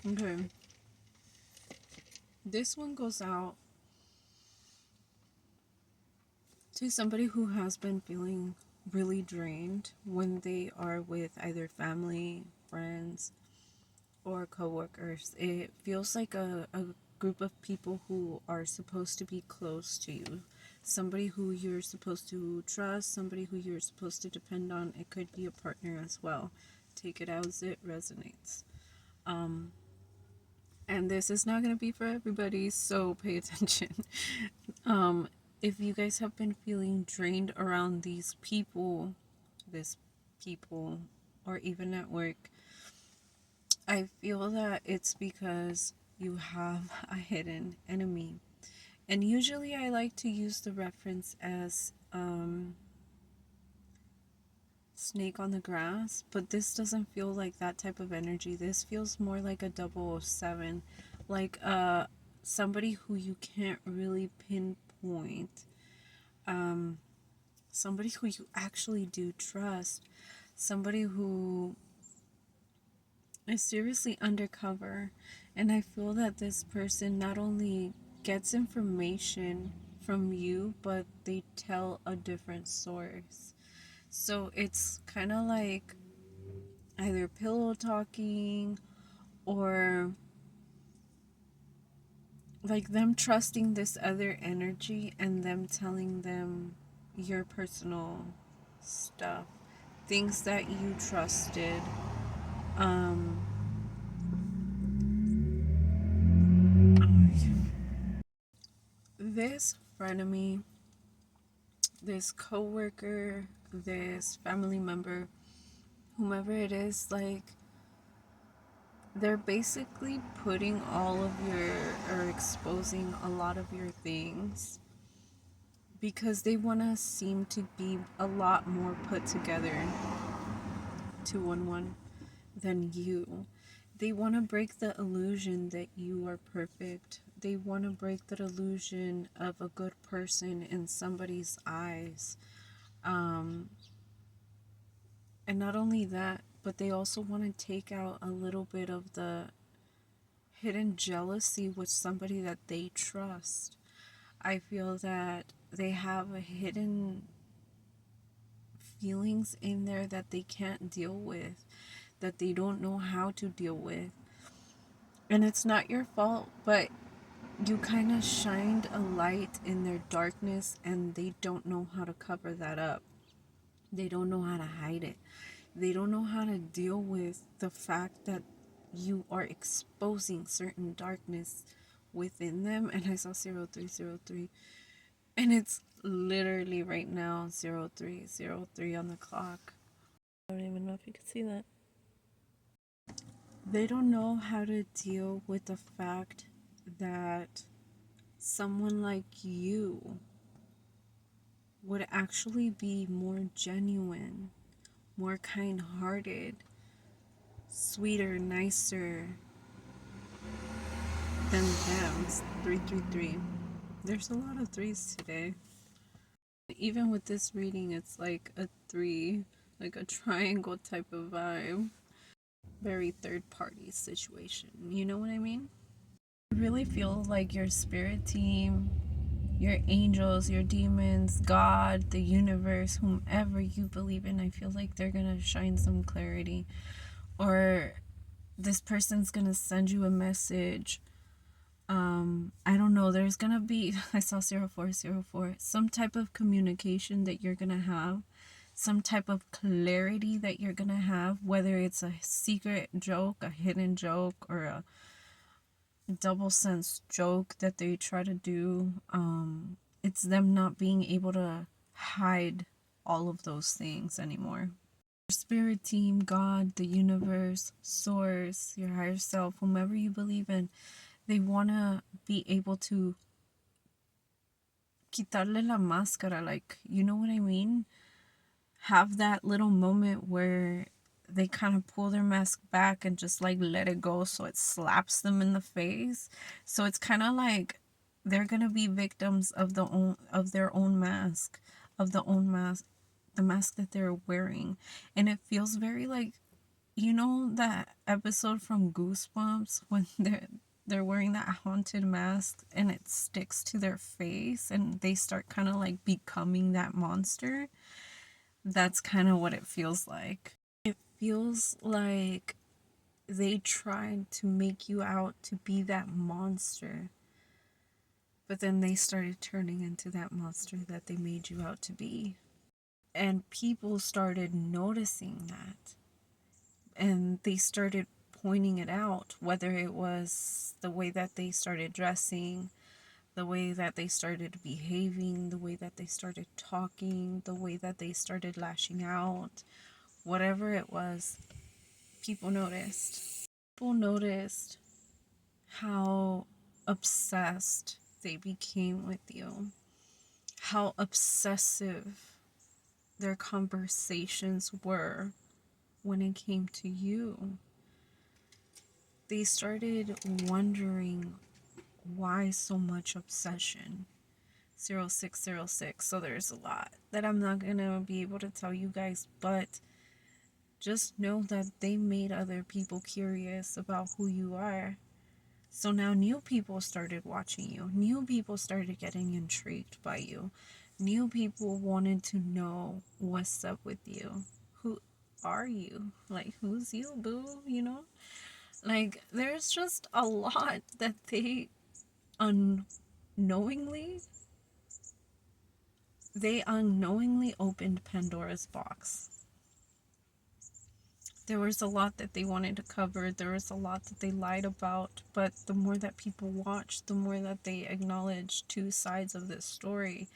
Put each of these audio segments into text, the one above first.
Okay. This one goes out to somebody who has been feeling really drained when they are with either family, friends, or coworkers. It feels like a group of people who are supposed to be close to you. Somebody who you're supposed to trust, somebody who you're supposed to depend on. It could be a partner as well. Take it as it resonates. Um, and this is not going to be for everybody, so pay attention. um, if you guys have been feeling drained around these people, this people, or even at work, I feel that it's because you have a hidden enemy. And usually I like to use the reference as snake on the grass, but this doesn't feel like that type of energy. This feels more like a 007, like somebody who you can't really pinpoint, um somebody who you actually do trust, somebody who is seriously undercover. And I feel that this person not only gets information from you, but they tell a different source. So it's kind of like either pillow talking or like them trusting this other energy and them telling them your personal stuff, things that you trusted. Um, this frenemy, this coworker, this family member, whomever it is, like they're basically putting all of your or exposing a lot of your things because they want to seem to be a lot more put together 211 than you. They want to break the illusion that you are perfect. They want to break the illusion of a good person in somebody's eyes. Um, and not only that, but they also want to take out a little bit of the hidden jealousy with somebody that they trust. I feel that they have a hidden feelings in there that they can't deal with, that they don't know how to deal with. And it's not your fault, but you kind of shined a light in their darkness and they don't know how to cover that up. They don't know how to hide it. They don't know how to deal with the fact that you are exposing certain darkness within them. And I saw 0303, and it's literally right now 0303 on the clock. I don't even know if you can see that. They don't know how to deal with the fact that someone like you would actually be more genuine, more kind hearted, sweeter, nicer than them. 333. There's a lot of threes today. Even with this reading, it's like a three, like a triangle type of vibe. Very third party situation. You know what I mean? I really feel like your spirit team, your angels, your demons, God, the universe, whomever you believe in, I feel like they're gonna shine some clarity. Or this person's gonna send you a message. I don't know, there's gonna be, I saw 0404, some type of communication that you're gonna have, some type of clarity that you're gonna have, whether it's a secret joke, a hidden joke, or a double sense joke that they try to do. It's them not being able to hide all of those things anymore. Your spirit team, God, the universe, source, your higher self, whomever you believe in, they want to be able to quitarle la máscara, like, you know what I mean? Have that little moment where they kind of pull their mask back and just like let it go so it slaps them in the face. So it's kind of like they're going to be victims of their own mask, of the mask that they're wearing. And it feels very like You know that episode from Goosebumps when they're wearing that haunted mask and it sticks to their face and they start kind of like becoming that monster? That's kind of what it feels like. It feels like they tried to make you out to be that monster, but then they started turning into that monster that they made you out to be. And people started noticing that. And they started pointing it out, whether it was the way that they started dressing, the way that they started behaving, the way that they started talking, the way that they started lashing out, whatever it was, people noticed. People noticed how obsessed they became with you, how obsessive their conversations were when it came to you. They started wondering why so much obsession. 0606. So there's a lot that I'm not gonna be able to tell you guys, but just know that they made other people curious about who you are. So now new people started watching you. New people started getting intrigued by you. New people wanted to know what's up with you. Who are you? Like, who's you, boo? You know? Like, there's just a lot that they unknowingly opened Pandora's box. There was a lot that they wanted to cover. There was a lot that they lied about. But the more that people watched, the more that they acknowledged two sides of this story.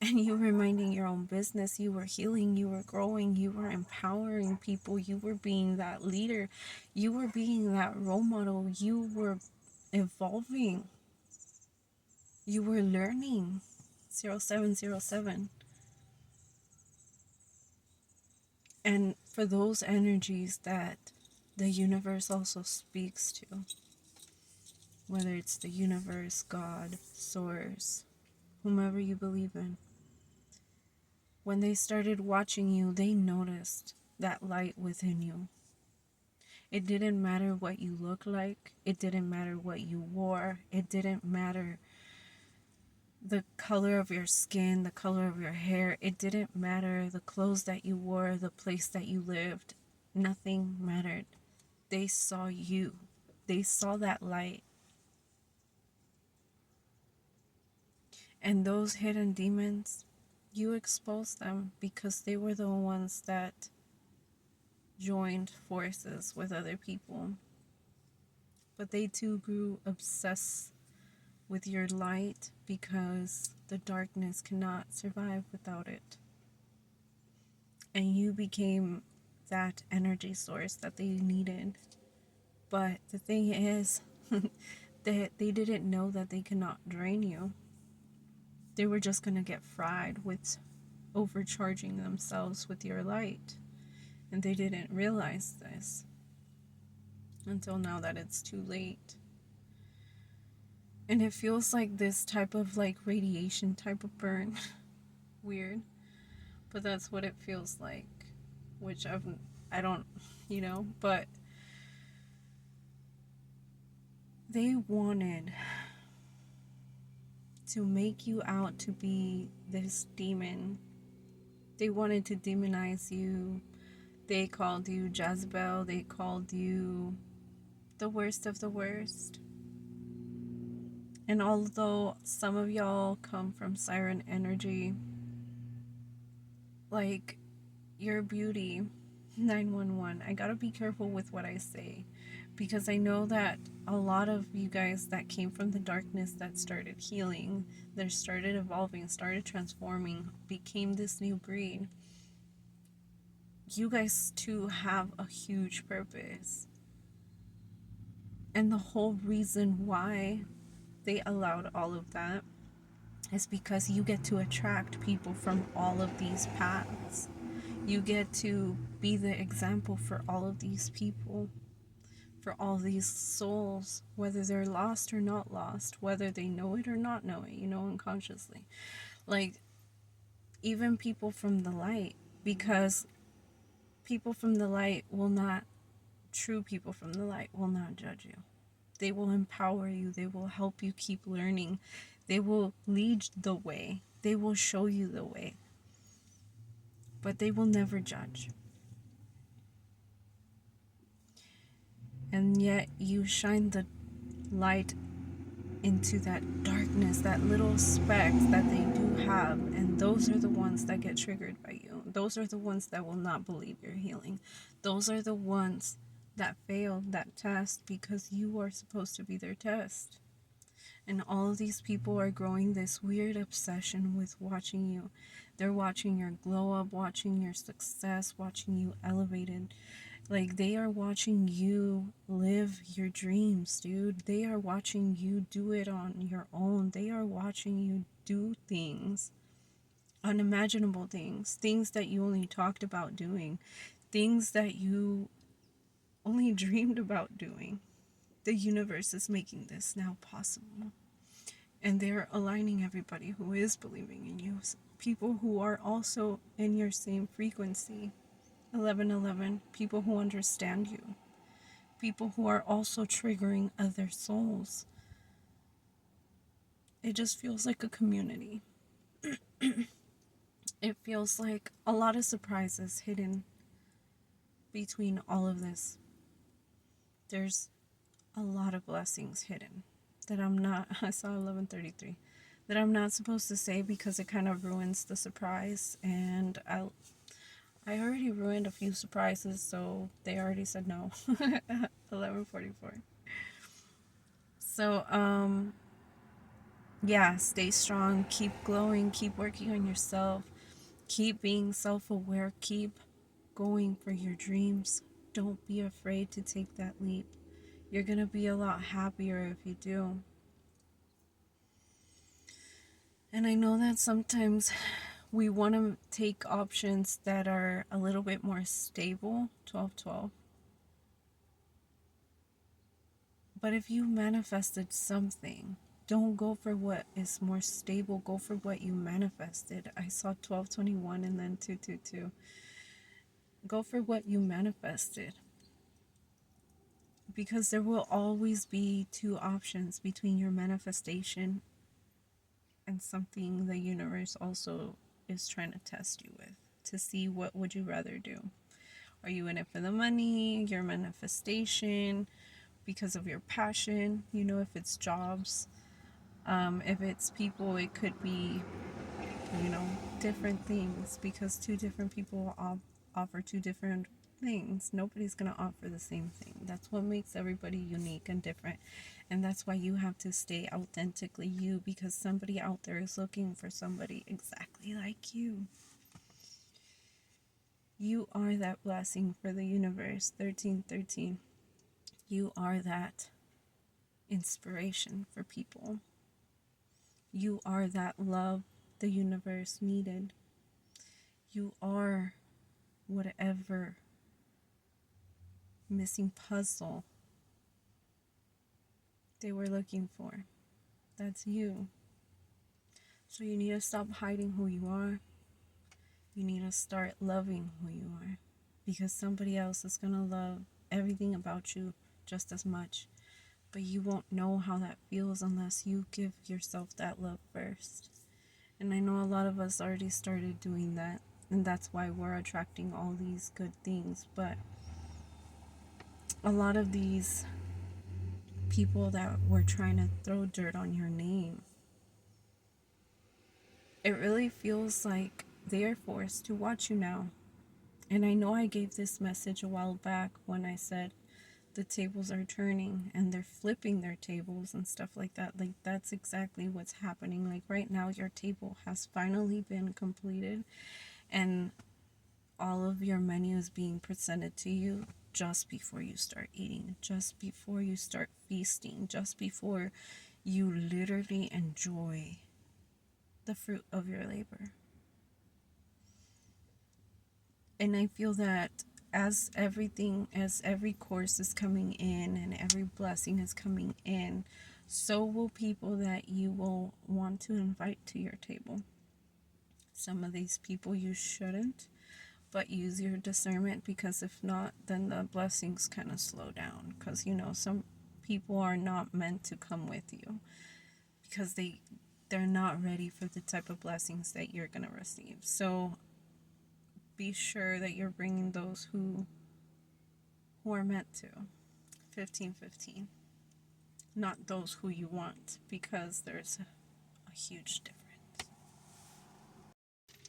And you were minding your own business. You were healing. You were growing. You were empowering people. You were being that leader. You were being that role model. You were evolving. You were learning. 0707. And for those energies that the universe also speaks to, whether it's the universe, God, source, whomever you believe in, when they started watching you, they noticed that light within you. It didn't matter what you looked like. It didn't matter what you wore. It didn't matter the color of your skin, the color of your hair. It didn't matter the clothes that you wore, the place that you lived. Nothing mattered. They saw you. They saw that light. And those hidden demons, you exposed them because they were the ones that joined forces with other people. But they too grew obsessed with your light because the darkness cannot survive without it. And you became that energy source that they needed. But the thing is, that they didn't know that they cannot drain you. They were just going to get fried with overcharging themselves with your light. And they didn't realize this until now that it's too late. And it feels like this type of like radiation type of burn. Weird. But that's what it feels like. Which I don't, but they wanted to make you out to be this demon. They wanted to demonize you. They called you Jezebel. They called you the worst of the worst. And although some of y'all come from siren energy, like your beauty, 911, I gotta be careful with what I say because I know that a lot of you guys that came from the darkness that started healing, that started evolving, started transforming, became this new breed. You guys too have a huge purpose. And the whole reason why they allowed all of that is because you get to attract people from all of these paths. You get to be the example for all of these people, for all these souls, whether they're lost or not lost, whether they know it or not know it, unconsciously. Like, even people from the light, because people from the light will not, true people from the light will not judge you. They will empower you. They will help you keep learning. They will lead the way. They will show you the way. But they will never judge. And yet you shine the light into that darkness, that little specks that they do have, and those are the ones that get triggered by you. Those are the ones that will not believe you're healing. Those are the ones that failed that test because you are supposed to be their test. And all of these people are growing this weird obsession with watching you. They're watching your glow up, watching your success, watching you elevated. Like, they are watching you live your dreams, dude. They are watching you do it on your own. They are watching you do things, unimaginable things, things that you only talked about doing, things that you only dreamed about doing. The universe is making this now possible. And they're aligning everybody who is believing in you. People who are also in your same frequency. 1111, people who understand you. People who are also triggering other souls. It just feels like a community. It feels like a lot of surprises hidden between all of this. There's a lot of blessings hidden that I'm not, I saw 1133, that I'm not supposed to say because it kind of ruins the surprise. And I already ruined a few surprises, so they already said no. 1144. So, yeah, stay strong, keep glowing, keep working on yourself, keep being self-aware, keep going for your dreams. Don't be afraid to take that leap. You're gonna be a lot happier if you do. And I know that sometimes we want to take options that are a little bit more stable, 1212. But if you manifested something, don't go for what is more stable. Go for what you manifested. I saw 1221 and then 222. Go for what you manifested. Because there will always be two options between your manifestation and something the universe also is trying to test you with, to see what would you rather do. Are you in it for the money, your manifestation, because of your passion? You know, if it's jobs, if it's people, it could be, you know, different things, because two different people offer two different things. Nobody's gonna offer the same thing. That's what makes everybody unique and different. And that's why you have to stay authentically you, because somebody out there is looking for somebody exactly like you. You are that blessing for the universe. 1313. You are that inspiration for people. You are that love the universe needed. You are whatever missing puzzle they were looking for. That's you. So you need to stop hiding who you are. You need to start loving who you are, because somebody else is going to love everything about you just as much. But you won't know how that feels unless you give yourself that love first. And I know a lot of us already started doing that, and that's why we're attracting all these good things. But a lot of these people that were trying to throw dirt on your name, it really feels like they are forced to watch you now. And I know I gave this message a while back when I said the tables are turning and they're flipping their tables and stuff like that. Like, that's exactly what's happening. Like, right now your table has finally been completed, and all of your menu is being presented to you just before you start eating, just before you start feasting, just before you literally enjoy the fruit of your labor. And I feel that as every course is coming in and every blessing is coming in, so will people that you will want to invite to your table. Some of these people you shouldn't, But use your discernment, because if not, then the blessings kind of slow down. Because, some people are not meant to come with you, because they're not ready for the type of blessings that you're going to receive. So be sure that you're bringing those who are meant to. 15-15. Not those who you want, because there's a huge difference.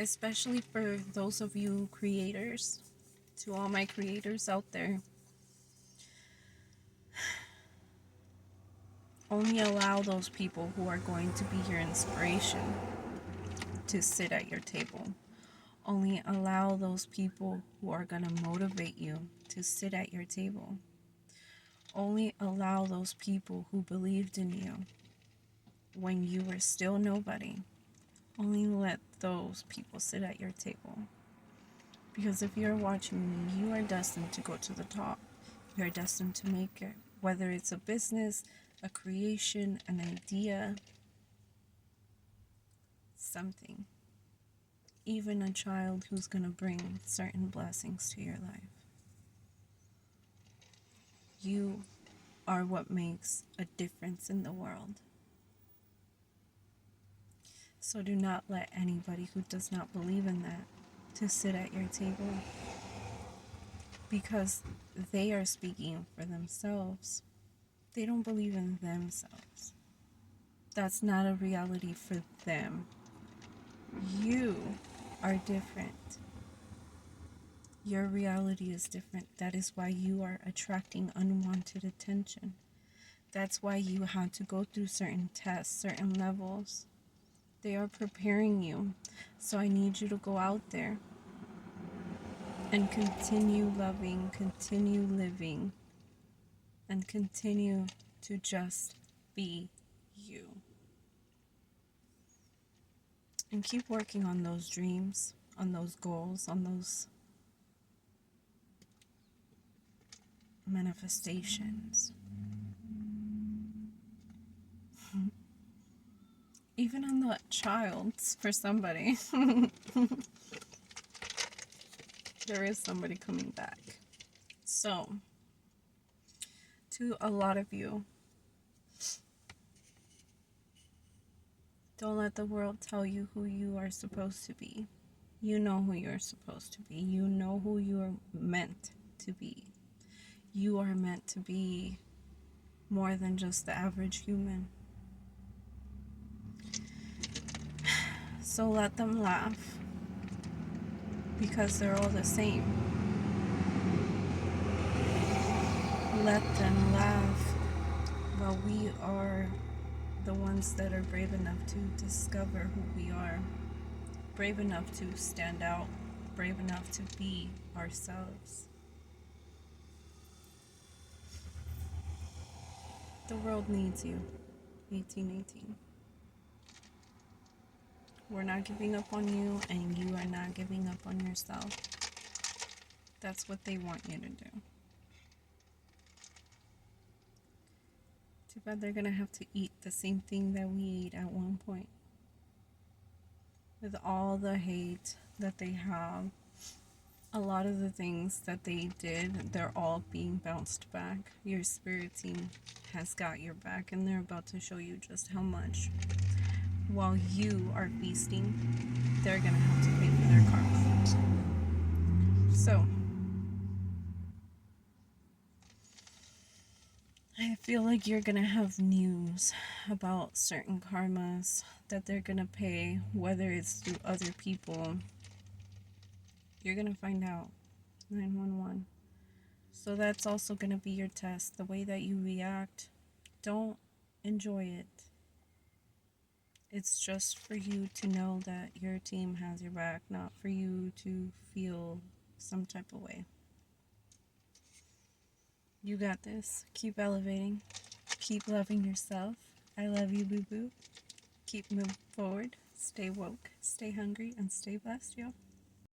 Especially for those of you creators, to all my creators out there, only allow those people who are going to be your inspiration to sit at your table. Only allow those people who are going to motivate you to sit at your table. Only allow those people who believed in you when you were still nobody. Only let those people sit at your table. Because if you're watching me, you are destined to go to the top. You are destined to make it. Whether it's a business, a creation, an idea, something. Even a child who's going to bring certain blessings to your life. You are what makes a difference in the world. So do not let anybody who does not believe in that to sit at your table, because they are speaking for themselves. They don't believe in themselves. That's not a reality for them. You are different. Your reality is different. That is why you are attracting unwanted attention. That's why you had to go through certain tests, certain levels. They are preparing you. So I need you to go out there and continue loving, continue living, and continue to just be you. And keep working on those dreams, on those goals, on those manifestations. Even on the child's, for somebody. There is somebody coming back. So, to a lot of you, don't let the world tell you who you are supposed to be. You know who you're supposed to be. You know who you are meant to be. You are meant to be more than just the average human. So let them laugh, because they're all the same. Let them laugh, while we are the ones that are brave enough to discover who we are, brave enough to stand out, brave enough to be ourselves. The world needs you. 1818. We're not giving up on you, and you are not giving up on yourself. That's what they want you to do. Too bad they're gonna have to eat the same thing that we ate at one point. With all the hate that they have, a lot of the things that they did, they're all being bounced back. Your spirit team has got your back, and they're about to show you just how much. While you are feasting, they're gonna have to pay for their karma. So, I feel like you're gonna have news about certain karmas that they're gonna pay, whether it's through other people. You're gonna find out. 911. So that's also gonna be your test. The way that you react, don't enjoy it. It's just for you to know that your team has your back, not for you to feel some type of way. You got this. Keep elevating. Keep loving yourself. I love you, boo-boo. Keep moving forward. Stay woke, stay hungry, and stay blessed, yo.